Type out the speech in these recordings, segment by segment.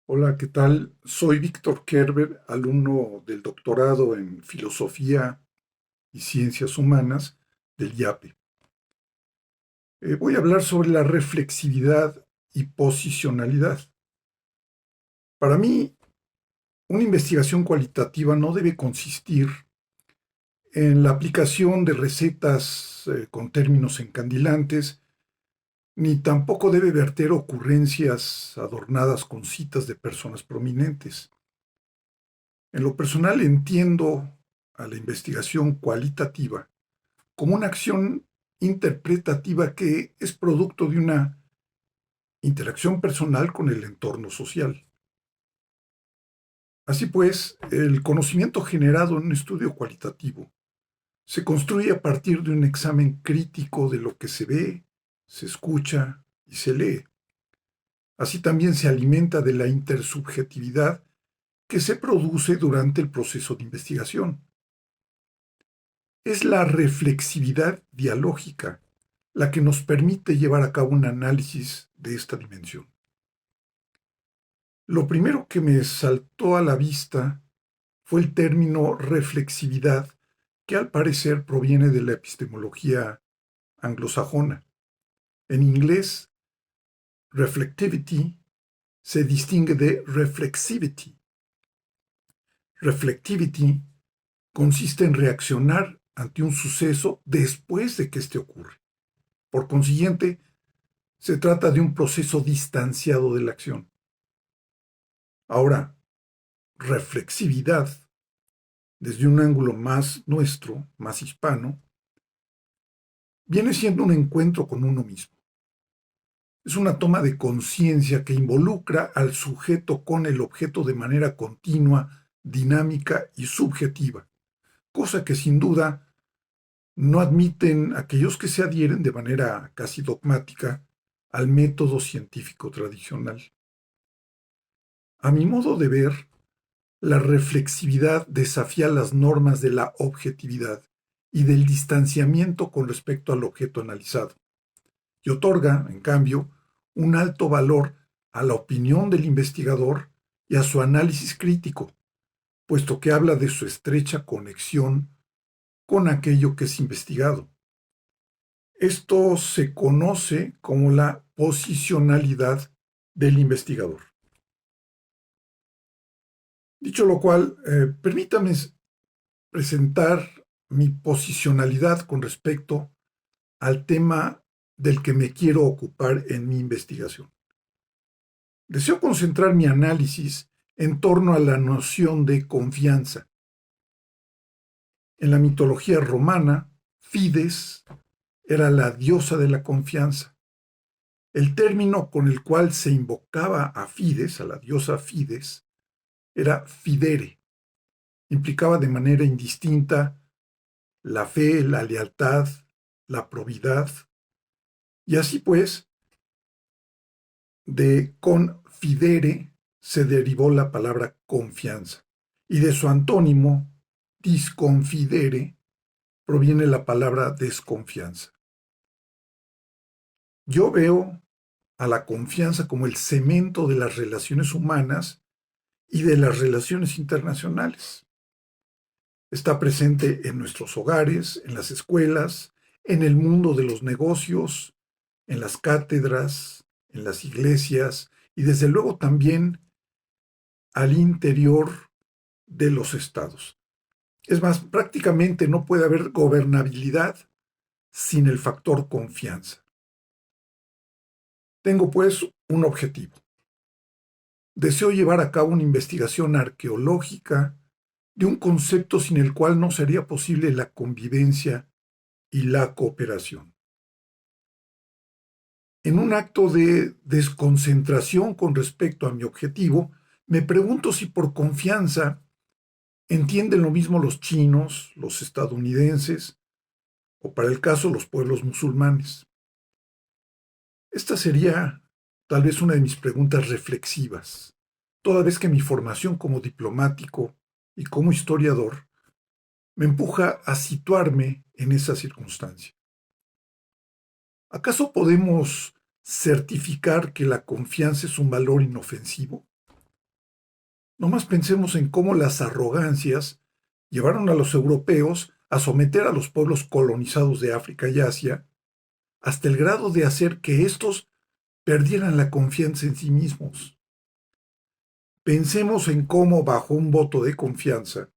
Hola, ¿qué tal? Soy Víctor Kerber, alumno del doctorado en Filosofía y Ciencias Humanas del IAPE. Voy a hablar sobre la reflexividad y posicionalidad. Para mí, una investigación cualitativa no debe consistir en la aplicación de recetas con términos encandilantes, ni tampoco debe verter ocurrencias adornadas con citas de personas prominentes. En lo personal entiendo a la investigación cualitativa como una acción interpretativa que es producto de una interacción personal con el entorno social. Así pues, el conocimiento generado en un estudio cualitativo se construye a partir de un examen crítico de lo que se ve, se escucha y se lee. Así también se alimenta de la intersubjetividad que se produce durante el proceso de investigación. Es la reflexividad dialógica la que nos permite llevar a cabo un análisis de esta dimensión. Lo primero que me saltó a la vista fue el término reflexividad, que al parecer proviene de la epistemología anglosajona. En inglés, reflectivity se distingue de reflexivity. Reflectivity consiste en reaccionar ante un suceso después de que éste ocurre. Por consiguiente, se trata de un proceso distanciado de la acción. Ahora, reflexividad, desde un ángulo más nuestro, más hispano, viene siendo un encuentro con uno mismo. Es una toma de conciencia que involucra al sujeto con el objeto de manera continua, dinámica y subjetiva, cosa que sin duda no admiten aquellos que se adhieren de manera casi dogmática al método científico tradicional. A mi modo de ver, la reflexividad desafía las normas de la objetividad y del distanciamiento con respecto al objeto analizado, y otorga, en cambio, un alto valor a la opinión del investigador y a su análisis crítico, puesto que habla de su estrecha conexión con aquello que es investigado. Esto se conoce como la posicionalidad del investigador. Dicho lo cual, permítame presentar mi posicionalidad con respecto al tema del que me quiero ocupar en mi investigación. Deseo concentrar mi análisis en torno a la noción de confianza. En la mitología romana, Fides era la diosa de la confianza. El término con el cual se invocaba a Fides, a la diosa Fides, era fidere. Implicaba de manera indistinta la fe, la lealtad, la probidad. Y así pues, de confidere se derivó la palabra confianza. Y de su antónimo, disconfidere, proviene la palabra desconfianza. Yo veo a la confianza como el cemento de las relaciones humanas y de las relaciones internacionales. Está presente en nuestros hogares, en las escuelas, en el mundo de los negocios, en las cátedras, en las iglesias y desde luego también al interior de los estados. Es más, prácticamente no puede haber gobernabilidad sin el factor confianza. Tengo pues un objetivo. Deseo llevar a cabo una investigación arqueológica de un concepto sin el cual no sería posible la convivencia y la cooperación. En un acto de desconcentración con respecto a mi objetivo, me pregunto si por confianza entienden lo mismo los chinos, los estadounidenses o para el caso los pueblos musulmanes. Esta sería tal vez una de mis preguntas reflexivas, toda vez que mi formación como diplomático y como historiador me empuja a situarme en esa circunstancia. ¿Acaso podemos certificar que la confianza es un valor inofensivo? Nomás pensemos en cómo las arrogancias llevaron a los europeos a someter a los pueblos colonizados de África y Asia hasta el grado de hacer que éstos perdieran la confianza en sí mismos. Pensemos en cómo, bajo un voto de confianza,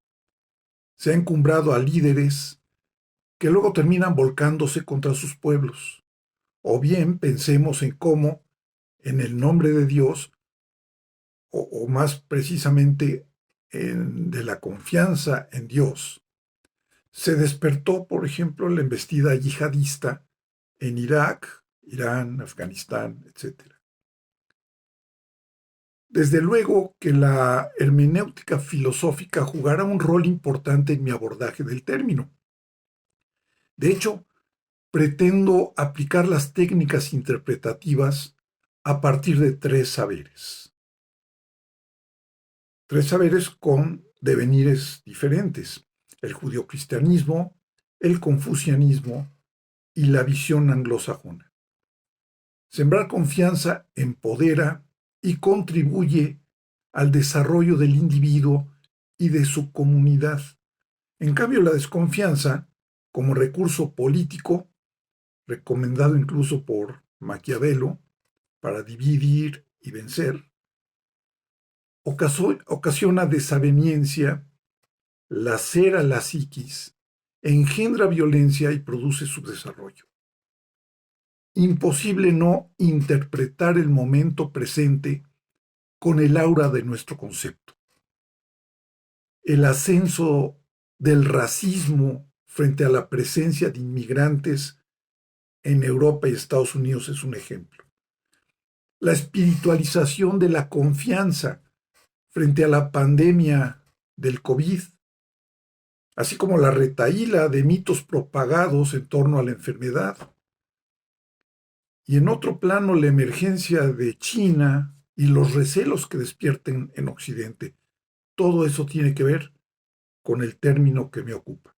se ha encumbrado a líderes que luego terminan volcándose contra sus pueblos. O bien pensemos en cómo, en el nombre de Dios, o más precisamente de la confianza en Dios, se despertó, por ejemplo, la embestida yihadista en Irak, Irán, Afganistán, etc. Desde luego que la hermenéutica filosófica jugará un rol importante en mi abordaje del término. De hecho, pretendo aplicar las técnicas interpretativas a partir de tres saberes con devenires diferentes: el judio-cristianismo, el confucianismo y la visión anglosajona. Sembrar confianza empodera y contribuye al desarrollo del individuo y de su comunidad. En cambio, la desconfianza, como recurso político, recomendado incluso por Maquiavelo para dividir y vencer, ocasiona desaveniencia, lacera la psiquis, engendra violencia y produce su desarrollo. Imposible no interpretar el momento presente con el aura de nuestro concepto. El ascenso del racismo frente a la presencia de inmigrantes en Europa y Estados Unidos es un ejemplo. La espiritualización de la confianza frente a la pandemia del COVID, así como la retahíla de mitos propagados en torno a la enfermedad. Y en otro plano, la emergencia de China y los recelos que despierten en Occidente. Todo eso tiene que ver con el término que me ocupa.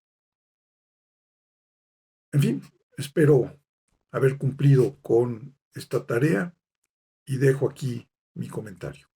En fin, espero haber cumplido con esta tarea y dejo aquí mi comentario.